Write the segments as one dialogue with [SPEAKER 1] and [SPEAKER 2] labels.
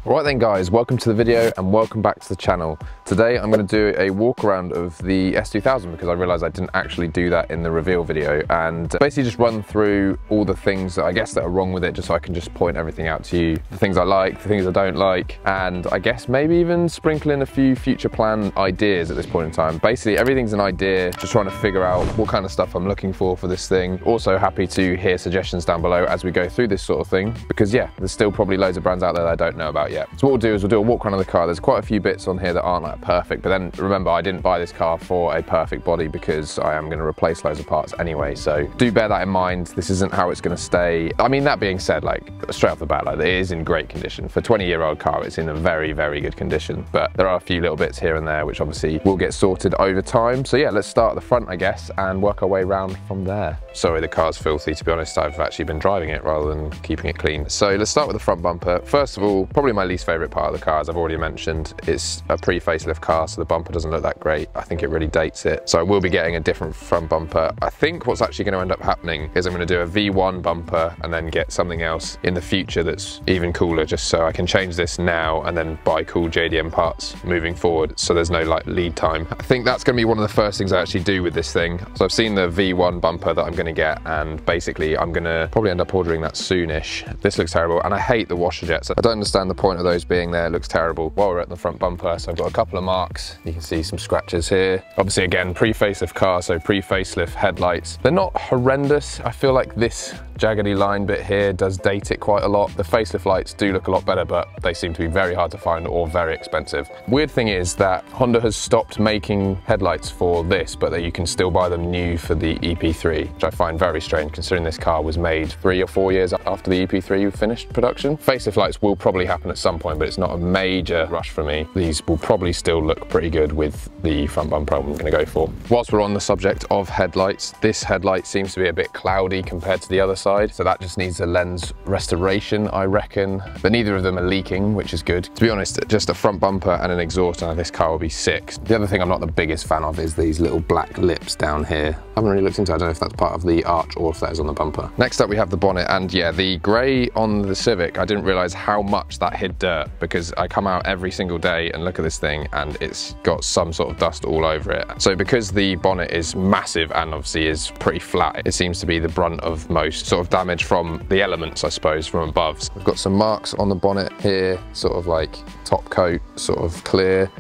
[SPEAKER 1] Alright then guys, welcome to the video and welcome back to the channel. Today I'm going to do a walk around of the S2000 because I realised I didn't actually do that in the reveal video, and basically just run through all the things that I guess that are wrong with it, just so I can just point everything out to you. The things I like, the things I don't like, and I guess maybe even sprinkle in a few future plan ideas at this point in time. Basically everything's an idea, just trying to figure out what kind of stuff I'm looking for this thing. Also happy to hear suggestions down below as we go through this sort of thing, because yeah, there's still probably loads of brands out there that I don't know about yet. So what we'll do is we'll do a walk around of the car. There's quite a few bits on here that aren't like perfect, but then remember I didn't buy this car for a perfect body because I am going to replace loads of parts anyway, so do bear that in mind. This isn't how it's going to stay. I mean, that being said, like straight off the bat, like it is in great condition. For a 20-year-old car, it's in a very, very good condition, but there are a few little bits here and there which obviously will get sorted over time. So yeah, let's start at the front, I guess, and work our way around from there. Sorry, the car's filthy. To be honest, I've actually been driving it rather than keeping it clean. So let's start with the front bumper. First of all, probably my least favorite part of the car, as I've already mentioned. It's a pre-facelift car, so the bumper doesn't look that great. I think it really dates it. So I will be getting a different front bumper. I think what's actually going to end up happening is I'm going to do a V1 bumper and then get something else in the future that's even cooler, just so I can change this now and then buy cool JDM parts moving forward, so there's no like lead time. I think that's going to be one of the first things I actually do with this thing. So I've seen the V1 bumper that I'm going to get, and basically I'm going to probably end up ordering that soonish. This looks terrible, and I hate the washer jets. I don't understand the point of those being there. It looks terrible. While we're at the front bumper, so I've got a couple of marks. You can see some scratches here. Obviously again, pre-facelift car, so pre-facelift headlights. They're not horrendous. I feel like this jaggedy line bit here does date it quite a lot. The facelift lights do look a lot better, but they seem to be very hard to find or very expensive. Weird thing is that Honda has stopped making headlights for this, but that you can still buy them new for the EP3, which I find very strange considering this car was made 3 or 4 years after the EP3 finished production. Facelift lights will probably happen at some point, but it's not a major rush for me. These will probably still look pretty good with the front bumper I'm going to go for. Whilst we're on the subject of headlights, this headlight seems to be a bit cloudy compared to the other side, so that just needs a lens restoration, I reckon. But neither of them are leaking, which is good. To be honest, just a front bumper and an exhaust and this car will be sick. The other thing I'm not the biggest fan of is these little black lips down here. I haven't really looked into it. I don't know if that's part of the arch or if that is on the bumper. Next up we have the bonnet, and yeah, the grey on the Civic, I didn't realise how much that hid dirt, because I come out every single day and look at this thing and it's got some sort of dust all over it. So because the bonnet is massive and obviously is pretty flat, it seems to be the brunt of most sort of damage from the elements, I suppose, from above. So we've got some marks on the bonnet here, sort of like top coat, sort of clear.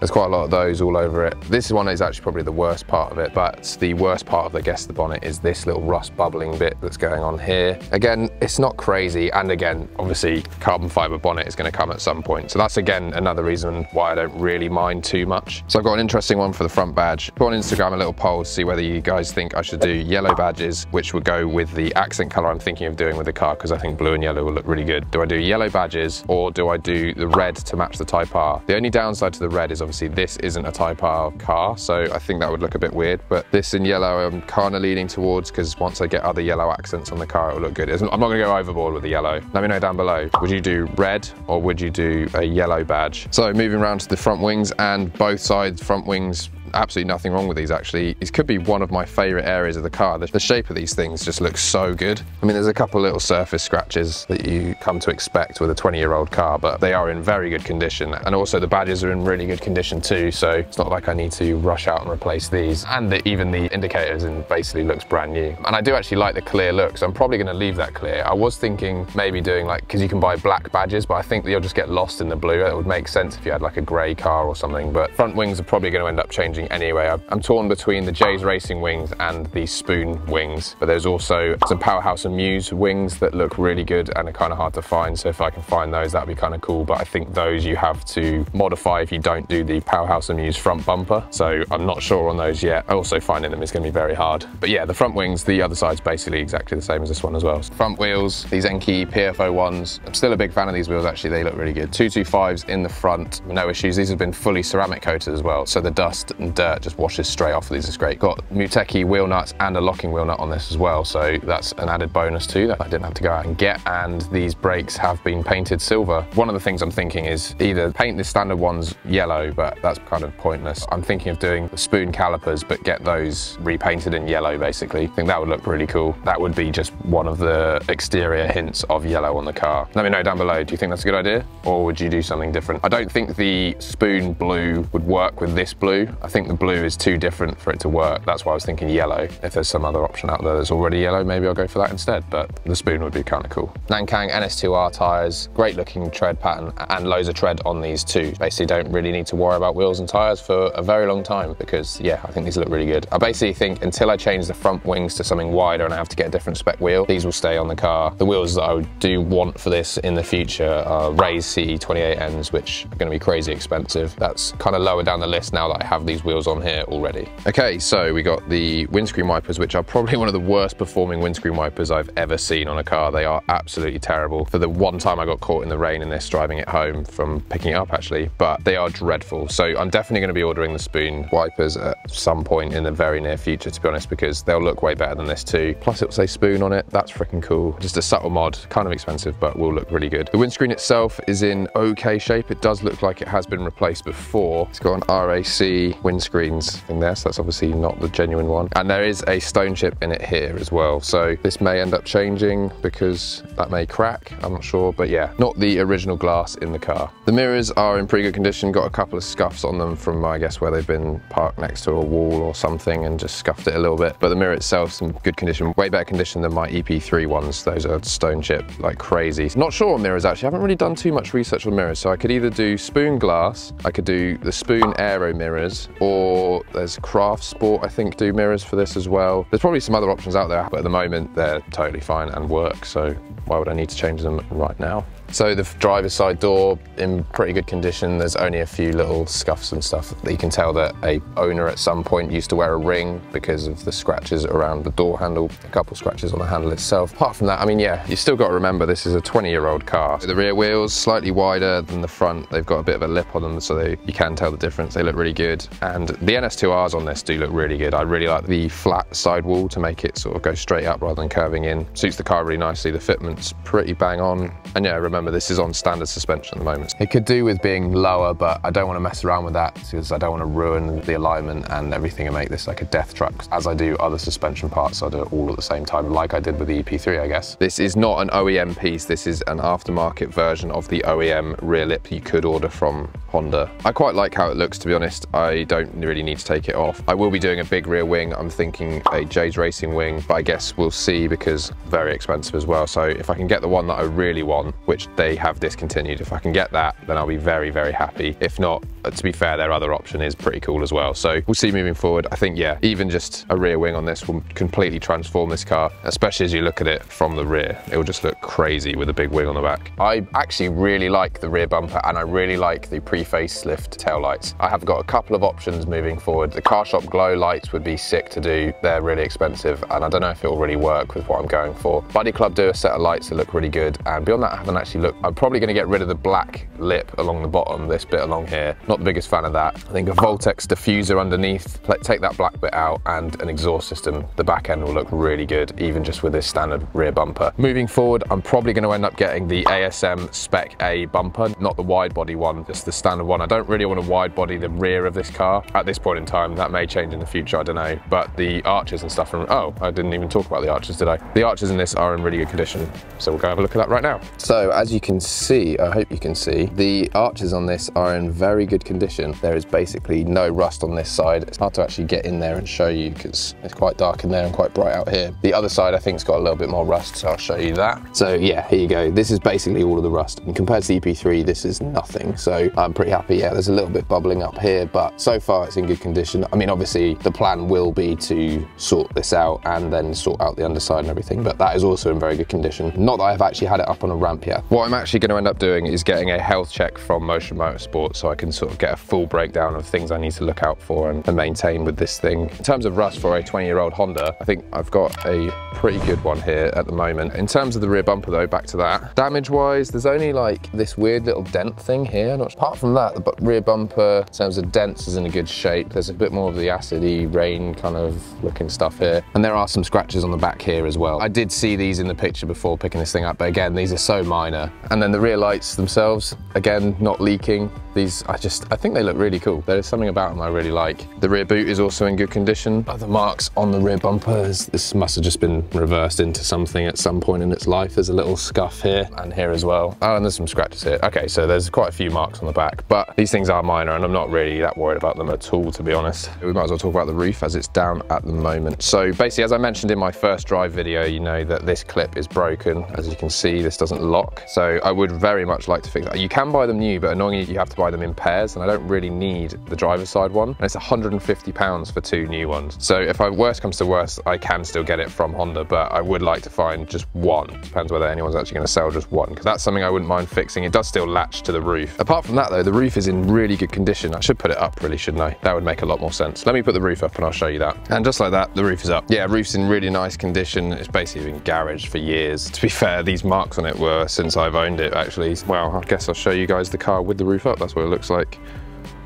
[SPEAKER 1] There's quite a lot of those all over it. This one is actually probably the worst part of it, but the worst part of, I guess, the bonnet is this little rust bubbling bit that's going on here. Again, it's not crazy, and again, obviously, carbon fiber bonnet is going to come at some point. So that's, again, another reason why I don't really mind too much. So I've got an interesting one for the front badge. Put on Instagram a little poll to see whether you guys think I should do yellow badges, which would go with the accent colour I'm thinking of doing with the car, because I think blue and yellow will look really good. Do I do yellow badges, or do I do the red to match the Type R? The only downside to the red is obviously this isn't a Type R car, so I think that would look a bit weird, but this in yellow I'm kind of leaning towards, because once I get other yellow accents on the car it will look good. I'm not going to go overboard with the yellow. Let me know down below, would you do red or would you do a yellow badge? So moving around to the front wings, and both sides front wings, absolutely nothing wrong with these actually. These could be one of my favorite areas of the car. The shape of these things just looks so good. I mean, there's a couple little surface scratches that you come to expect with a 20-year-old car, but they are in very good condition, and also the badges are in really good condition too, so it's not like I need to rush out and replace these. And even the indicators basically looks brand new. And I do actually like the clear look, so I'm probably going to leave that clear. I was thinking maybe doing like, because you can buy black badges, but I think that you'll just get lost in the blue. It would make sense if you had like a grey car or something, but front wings are probably going to end up changing anyway. I'm torn between the J's Racing wings and the Spoon wings, but there's also some Powerhouse and Muse wings that look really good and are kind of hard to find, so if I can find those that'd be kind of cool, but I think those you have to modify if you don't do the Powerhouse and Muse front bumper, so I'm not sure on those yet. Also finding them is going to be very hard. But yeah, the front wings, the other side's basically exactly the same as this one as well. Front wheels, these Enkei RP01s, I'm still a big fan of these wheels actually, they look really good. 225s in the front, no issues. These have been fully ceramic coated as well, so the dust and dirt just washes straight off of these. It's great. Got Muteki wheel nuts and a locking wheel nut on this as well, so that's an added bonus too that I didn't have to go out and get. And these brakes have been painted silver. One of the things I'm thinking is either paint the standard ones yellow, but that's kind of pointless. I'm thinking of doing the spoon calipers, but get those repainted in yellow basically. I think that would look really cool. That would be just one of the exterior hints of yellow on the car. Let me know down below, do you think that's a good idea? Or would you do something different? I don't think the spoon blue would work with this blue. I think the blue is too different for it to work. That's why I was thinking yellow. If there's some other option out there that's already yellow, maybe I'll go for that instead, but the spoon would be kind of cool. Nankang NS2R tyres, great looking tread pattern and loads of tread on these too. Basically don't really need to worry about wheels and tyres for a very long time because yeah, I think these look really good. I basically think until I change the front wings to something wider and I have to get a different spec wheel, these will stay on the car. The wheels that I do want for this in the future are raised CE28Ns, which are going to be crazy expensive. That's kind of lower down the list now that I have these wheels on here already. Okay, so we got the windscreen wipers, which are probably one of the worst performing windscreen wipers I've ever seen on a car. They are absolutely terrible. For the one time I got caught in the rain in this driving it home from picking it up actually, but they are dreadful. So I'm definitely going to be ordering the spoon wipers at some point in the very near future, to be honest, because they'll look way better than this too. Plus it will say spoon on it. That's freaking cool. Just a subtle mod, kind of expensive, but will look really good. The windscreen itself is in okay shape. It does look like it has been replaced before. It's got an RAC windscreens thing there, so that's obviously not the genuine one. And there is a stone chip in it here as well. So this may end up changing because that may crack. I'm not sure, but yeah, not the original glass in the car. The mirrors are in pretty good condition. Got a couple of scuffs on them from, I guess, where they've been parked next to a wall or something and just scuffed it a little bit. But the mirror itself's in good condition, way better condition than my EP3 ones. Those are stone chip like crazy. Not sure on mirrors actually. I haven't really done too much research on mirrors, so I could either do spoon glass, I could do the spoon aero mirrors, or there's Craft Sport I think do mirrors for this as well. There's probably some other options out there, but at the moment they're totally fine and work, so why would I need to change them right now? So the driver's side door in pretty good condition. There's only a few little scuffs and stuff that you can tell that a owner at some point used to wear a ring because of the scratches around the door handle, a couple scratches on the handle itself. Apart from that, I mean, yeah, you still got to remember this is a 20-year-old car. The rear wheels slightly wider than the front. They've got a bit of a lip on them, so you can tell the difference. They look really good. And the NS2Rs on this do look really good. I really like the flat sidewall to make it sort of go straight up rather than curving in. Suits the car really nicely. The fitment's pretty bang on. And yeah, remember, this is on standard suspension at the moment. It could do with being lower, but I don't want to mess around with that because I don't want to ruin the alignment and everything and make this like a death trap. As I do other suspension parts, I'll do it all at the same time, like I did with the EP3, I guess. This is not an OEM piece. This is an aftermarket version of the OEM rear lip you could order from Honda. I quite like how it looks, to be honest. I don't really need to take it off. I will be doing a big rear wing. I'm thinking a J's Racing wing, but I guess we'll see because very expensive as well. So if I can get the one that I really want, which they have discontinued, if I can get that, then I'll be very, very happy. If not, to be fair, their other option is pretty cool as well. So we'll see moving forward. I think, yeah, even just a rear wing on this will completely transform this car, especially as you look at it from the rear. It will just look crazy with a big wing on the back. I actually really like the rear bumper and I really like the pre-facelift taillights. I have got a couple of options moving forward. The Car Shop glow lights would be sick to do. They're really expensive and I don't know if it will really work with what I'm going for. Buddy Club do a set of lights that look really good, and beyond that I haven't actually looked. I'm probably going to get rid of the black lip along the bottom, this bit along here. Not the biggest fan of that. I think a Voltex diffuser underneath, take that black bit out, and an exhaust system. The back end will look really good, even just with this standard rear bumper. Moving forward, I'm probably going to end up getting the ASM Spec A bumper, not the wide body one, just the standard one. I don't really want to wide body the rear of this car at this point in time. That may change in the future, I don't know. But the arches and stuff, oh, I didn't even talk about the arches, did I? The arches in this are in really good condition, so we'll go have a look at that right now. So as you can see, I hope you can see, the arches on this are in very good condition. There is basically no rust on this side. It's hard to actually get in there and show you because it's quite dark in there and quite bright out here. The other side I think has got a little bit more rust, so I'll show you that. So yeah, here you go. This is basically all of the rust, and compared to the EP3 this is nothing, so I'm pretty happy. Yeah, there's a little bit bubbling up here, but so far it's in good condition. I mean, obviously the plan will be to sort this out and then sort out the underside and everything, but that is also in very good condition. Not that I've actually had it up on a ramp yet. What I'm actually going to end up doing is getting a health check from Motion Motorsport so I can sort sort of get a full breakdown of things I need to look out for and maintain with this thing. In terms of rust for a 20-year-old Honda, I think I've got a pretty good one here at the moment. In terms of the rear bumper though, back to that, damage-wise, there's only like this weird little dent thing here. Apart from that, the rear bumper, in terms of dents, is in a good shape. There's a bit more of the acidy rain kind of looking stuff here. And there are some scratches on the back here as well. I did see these in the picture before picking this thing up, but again, these are so minor. And then the rear lights themselves, again, not leaking. These, I think they look really cool. There is something about them I really like. The rear boot is also in good condition. Other marks on the rear bumpers. This must have just been reversed into something at some point in its life. There's a little scuff here and here as well. Oh, and there's some scratches here. Okay, so there's quite a few marks on the back, but these things are minor and I'm not really that worried about them at all, to be honest. We might as well talk about the roof as it's down at the moment. So basically, as I mentioned in my first drive video, you know that this clip is broken. As you can see, this doesn't lock. So I would very much like to fix that. You can buy them new, but annoyingly, you have to buy them in pairs, and I don't really need the driver's side one. And it's £150 for 2 new ones. So if worst comes to worst, I can still get it from Honda, but I would like to find just one. Depends whether anyone's actually going to sell just one, because that's something I wouldn't mind fixing. It does still latch to the roof. Apart from that though, the roof is in really good condition. I should put it up really, shouldn't I? That would make a lot more sense. Let me put the roof up and I'll show you that. And just like that, the roof is up. Yeah, roof's in really nice condition. It's basically been garaged for years. To be fair, these marks on it were since I've owned it, actually. Well, I guess I'll show you guys the car with the roof up. That's what it looks like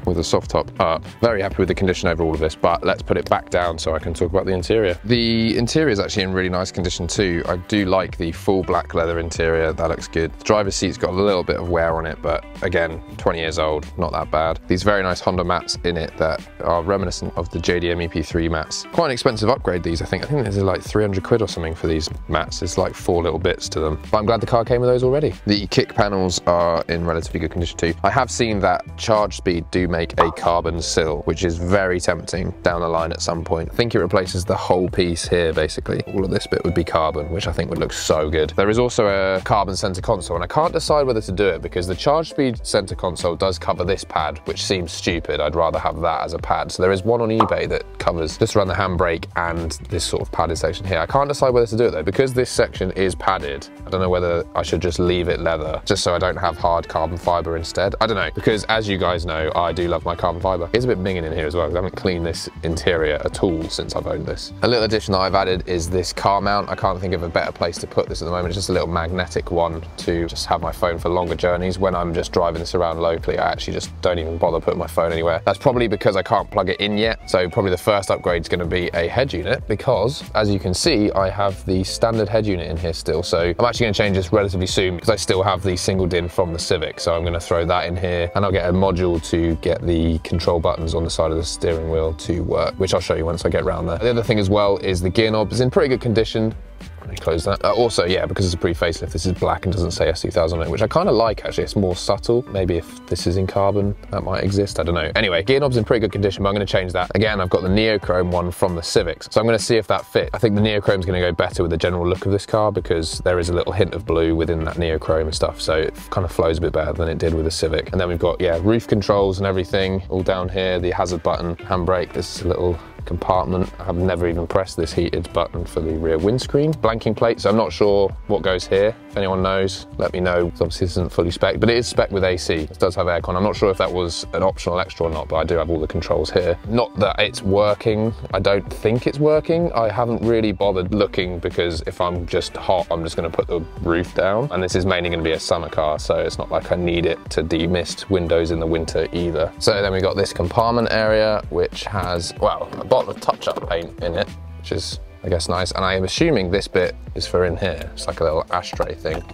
[SPEAKER 1] with a soft top up. Very happy with the condition over all of this, but let's put it back down so I can talk about the interior. The interior is actually in really nice condition too. I do like the full black leather interior. That looks good. The driver's seat's got a little bit of wear on it, but again, 20 years old, not that bad. These very nice Honda mats in it that are reminiscent of the JDM EP3 mats. Quite an expensive upgrade, these, I think. I think there's like 300 quid or something for these mats. It's like 4 little bits to them. But I'm glad the car came with those already. The kick panels are in relatively good condition too. I have seen that charge speed do make a carbon sill, which is very tempting down the line at some point. I think it replaces the whole piece here, basically. All of this bit would be carbon, which I think would look so good. There is also a carbon center console, and I can't decide whether to do it because the charge speed center console does cover this pad, which seems stupid. I'd rather have that as a pad. So there is one on eBay that covers just around the handbrake and this sort of padded section here. I can't decide whether to do it though, because this section is padded. I don't know whether I should just leave it leather, just so I don't have hard carbon fiber instead. I don't know, because as you guys know, I do love my carbon fiber. It's a bit minging in here as well, because I haven't cleaned this interior at all since I've owned this. A little addition that I've added is this car mount. I can't think of a better place to put this at the moment. It's just a little magnetic one to just have my phone for longer journeys. When I'm just driving this around locally, I actually just don't even bother putting my phone anywhere. That's probably because I can't plug it in yet. So probably the first upgrade is going to be a head unit, because as you can see, I have the standard head unit in here still. So I'm actually going to change this relatively soon, because I still have the single DIN from the Civic. So I'm going to throw that in here, and I'll get a module to get the control buttons on the side of the steering wheel to work, which I'll show you once I get around there. The other thing as well is the gear knob is in pretty good condition. Let me close that. Also, yeah, because it's a pre-facelift, this is black and doesn't say S2000 on it, which I kind of like actually. It's more subtle. Maybe if this is in carbon, that might exist. I don't know. Anyway, gear knob's in pretty good condition, but I'm going to change that. Again, I've got the neochrome one from the Civics, so I'm going to see if that fits. I think the neochrome's going to go better with the general look of this car, because there is a little hint of blue within that neochrome and stuff, so it kind of flows a bit better than it did with the Civic. And then we've got, yeah, roof controls and everything all down here, the hazard button, handbrake. This is a little compartment. I've never even pressed this heated button for the rear windscreen. Blanking plate, so I'm not sure what goes here. If anyone knows, let me know. Obviously this isn't fully spec, but it is spec with AC. It does have aircon. I'm not sure if that was an optional extra or not, but I do have all the controls here. Not that it's working. I don't think it's working. I haven't really bothered looking, because if I'm just hot, I'm just going to put the roof down. And this is mainly going to be a summer car, so it's not like I need it to demist windows in the winter either. So then we got this compartment area, which has, well, a bottle of touch-up paint in it, which is, I guess, nice. And I am assuming this bit is for in here. It's like a little ashtray thing.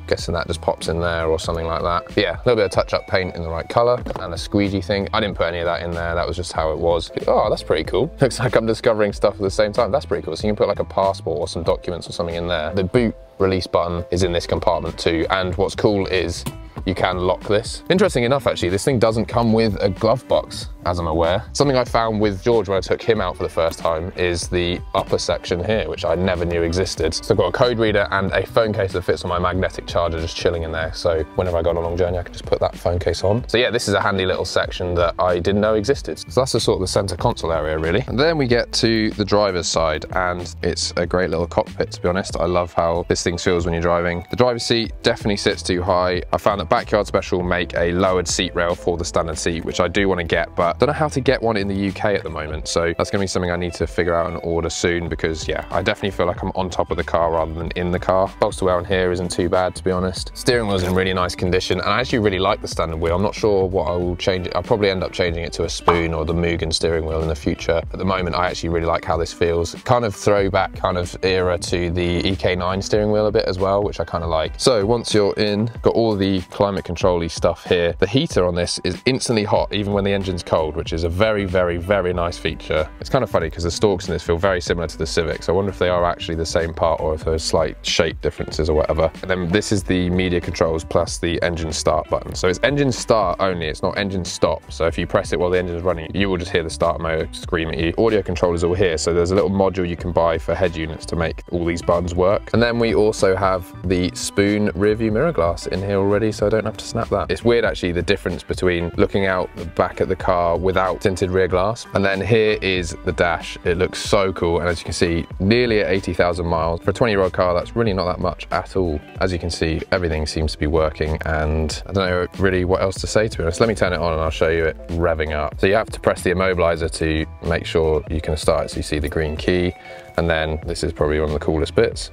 [SPEAKER 1] Guessing that just pops in there or something like that. But yeah, a little bit of touch-up paint in the right color and a squeegee thing. I didn't put any of that in there. That was just how it was. Oh, that's pretty cool. Looks like I'm discovering stuff at the same time. That's pretty cool. So you can put like a passport or some documents or something in there. The boot release button is in this compartment too. And what's cool is you can lock this. Interesting enough, actually, this thing doesn't come with a glove box, as I'm aware. Something I found with George when I took him out for the first time is the upper section here, which I never knew existed. So I've got a code reader and a phone case that fits on my magnetic charger just chilling in there. So whenever I go on a long journey, I can just put that phone case on. So yeah, this is a handy little section that I didn't know existed. So that's the sort of the center console area, really. And then we get to the driver's side, and it's a great little cockpit, to be honest. I love how this thing feels when you're driving. The driver's seat definitely sits too high. I found that Backyard Special make a lowered seat rail for the standard seat, which I do want to get, but don't know how to get one in the UK at the moment. So that's going to be something I need to figure out and order soon, because yeah, I definitely feel like I'm on top of the car rather than in the car. Bolster wear on here isn't too bad, to be honest. Steering wheel's in really nice condition, and I actually really like the standard wheel. I'm not sure what I will change it. I'll probably end up changing it to a spoon or the Mugen steering wheel in the future. At the moment, I actually really like how this feels. Kind of throwback kind of era to the EK9 steering wheel a bit as well, which I kind of like. So once you're in, got all the climate control-y stuff here. The heater on this is instantly hot even when the engine's cold, which is a very, very, very nice feature. It's kind of funny because the stalks in this feel very similar to the Civic, so I wonder if they are actually the same part or if there's slight shape differences or whatever. And then this is the media controls plus the engine start button. So it's engine start only, it's not engine stop. So if you press it while the engine is running, you will just hear the start motor scream at you. Audio controllers all here, so there's a little module you can buy for head units to make all these buttons work. And then we also have the spoon rear view mirror glass in here already, so I don't have to snap that. It's weird actually, the difference between looking out the back at the car without tinted rear glass. And then here is the dash. It looks so cool, and as you can see, nearly at 80,000 miles. For a 20-year-old car, that's really not that much at all. As you can see, everything seems to be working, and I don't know really what else to say, to be honest. Let me turn it on and I'll show you it revving up. So you have to press the immobilizer to make sure you can start it, so you see the green key, and then this is probably one of the coolest bits.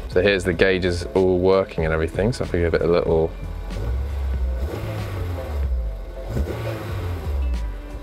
[SPEAKER 1] So here's the gauges all working and everything, so if I give it a little...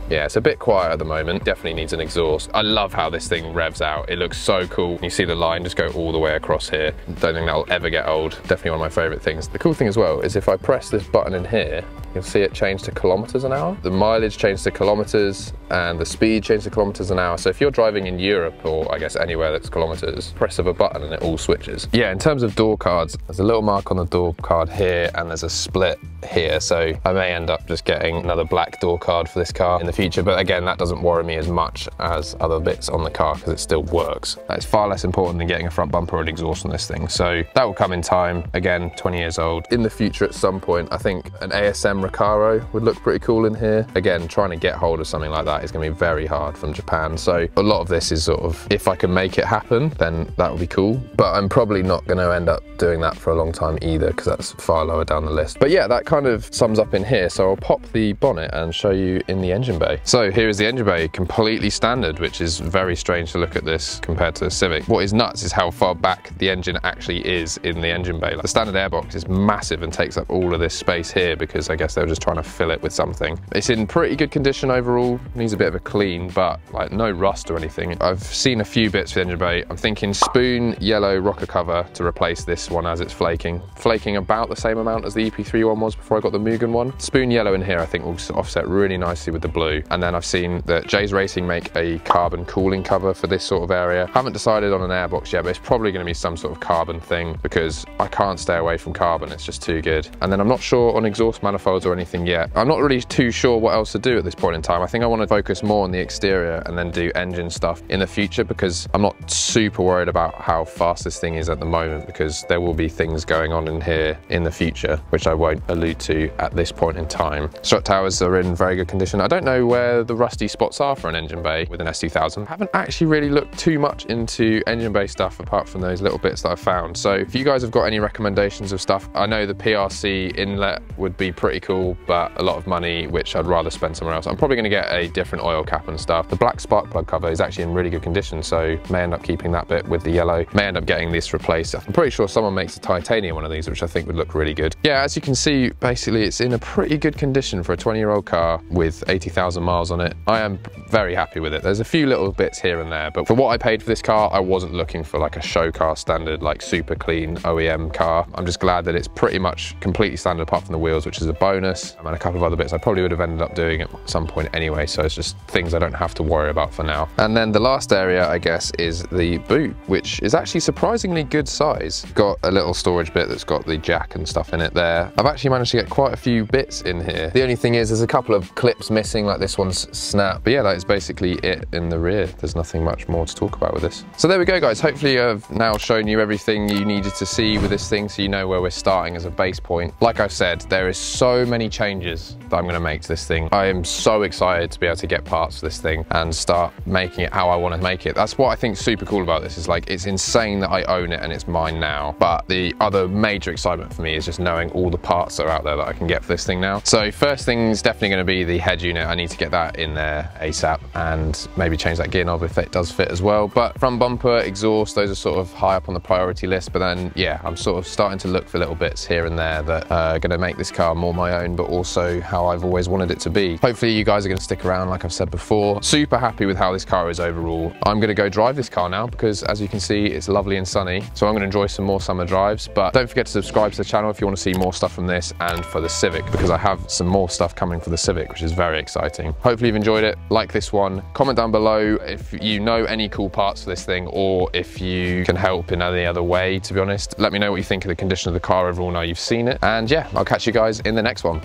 [SPEAKER 1] Yeah, it's a bit quiet at the moment. Definitely needs an exhaust. I love how this thing revs out. It looks so cool. You see the line just go all the way across here. Don't think that'll ever get old. Definitely one of my favorite things. The cool thing as well is if I press this button in here, you'll see it change to kilometers an hour. The mileage changed to kilometers and the speed changed to kilometers an hour. So if you're driving in Europe, or I guess anywhere that's kilometers, press of a button and it all switches. Yeah, in terms of door cards, there's a little mark on the door card here and there's a split here. So I may end up just getting another black door card for this car in the future. But again, that doesn't worry me as much as other bits on the car because it still works. That's far less important than getting a front bumper or an exhaust on this thing. So that will come in time. Again, 20 years old. In the future at some point, I think an ASM Recaro would look pretty cool in here. Again, trying to get hold of something like that is going to be very hard from Japan. So a lot of this is sort of, if I can make it happen, then that would be cool. But I'm probably not going to end up doing that for a long time either, because that's far lower down the list. But yeah, that kind of sums up in here. So I'll pop the bonnet and show you in the engine bay. So here is the engine bay, completely standard, which is very strange to look at this compared to the Civic. What is nuts is how far back the engine actually is in the engine bay. Like, the standard airbox is massive and takes up all of this space here because I guess they were just trying to fill it with something. It's in pretty good condition overall. Needs a bit of a clean, but like no rust or anything. I've seen a few bits for the engine bay. I'm thinking spoon yellow rocker cover to replace this one as it's flaking. Flaking about the same amount as the EP3 one was before I got the Mugen one. Spoon yellow in here I think will offset really nicely with the blue. And then I've seen that Jay's Racing make a carbon cooling cover for this sort of area. Haven't decided on an airbox yet, but it's probably going to be some sort of carbon thing because I can't stay away from carbon. It's just too good. And then I'm not sure on exhaust manifolds or anything yet. I'm not really too sure what else to do at this point in time. I think I want to focus more on the exterior and then do engine stuff in the future because I'm not super worried about how fast this thing is at the moment because there will be things going on in here in the future, which I won't allude to at this point in time. Strut towers are in very good condition. I don't know where the rusty spots are for an engine bay with an S2000. I haven't actually really looked too much into engine bay stuff apart from those little bits that I've found. So if you guys have got any recommendations of stuff, I know the PRC inlet would be pretty cool, but a lot of money, which I'd rather spend somewhere else. I'm probably going to get a different oil cap and stuff. The black spark plug cover is actually in really good condition, so may end up keeping that bit with the yellow. May end up getting this replaced. I'm pretty sure someone makes a titanium one of these, which I think would look really good. Yeah, as you can see, basically it's in a pretty good condition for a 20-year-old car with 80,000 miles on it. I am very happy with it. There's a few little bits here and there, but for what I paid for this car, I wasn't looking for like a show car standard, like super clean OEM car. I'm just glad that it's pretty much completely standard apart from the wheels, which is a bonus, and a couple of other bits I probably would have ended up doing at some point anyway, so it's just things I don't have to worry about for now. And then the last area, I guess, is the boot, which is actually surprisingly good size. Got a little storage bit that's got the jack and stuff in it there. I've actually managed to get quite a few bits in here. The only thing is there's a couple of clips missing, like this one's snapped, but yeah, that is basically it in the rear. There's nothing much more to talk about with this. So there we go, guys. Hopefully I've now shown you everything you needed to see with this thing, so you know where we're starting as a base point. Like I've said, there is so many changes that I'm gonna make to this thing. I am so excited to be able to get parts for this thing and start making it how I want to make it. That's what I think is super cool about this, is like, it's insane that I own it and it's mine now. But the other major excitement for me is just knowing all the parts that are out there that I can get for this thing now. So first thing's definitely gonna be the head unit. I need to get that in there ASAP and maybe change that gear knob if it does fit as well. But front bumper, exhaust, those are sort of high up on the priority list. But then, yeah, I'm sort of starting to look for little bits here and there that are gonna make this car more my own, but also how I've always wanted it to be. Hopefully you guys are gonna stick around, like I've said before. Super happy with how this car is overall. I'm gonna go drive this car now because, as you can see, it's lovely and sunny. So I'm gonna enjoy some more summer drives. But don't forget to subscribe to the channel if you wanna see more stuff from this and for the Civic, because I have some more stuff coming for the Civic, which is very exciting. Hopefully you've enjoyed it. Like this one. Comment down below if you know any cool parts for this thing, or if you can help in any other way, to be honest. Let me know what you think of the condition of the car overall now you've seen it. And yeah, I'll catch you guys in the next one.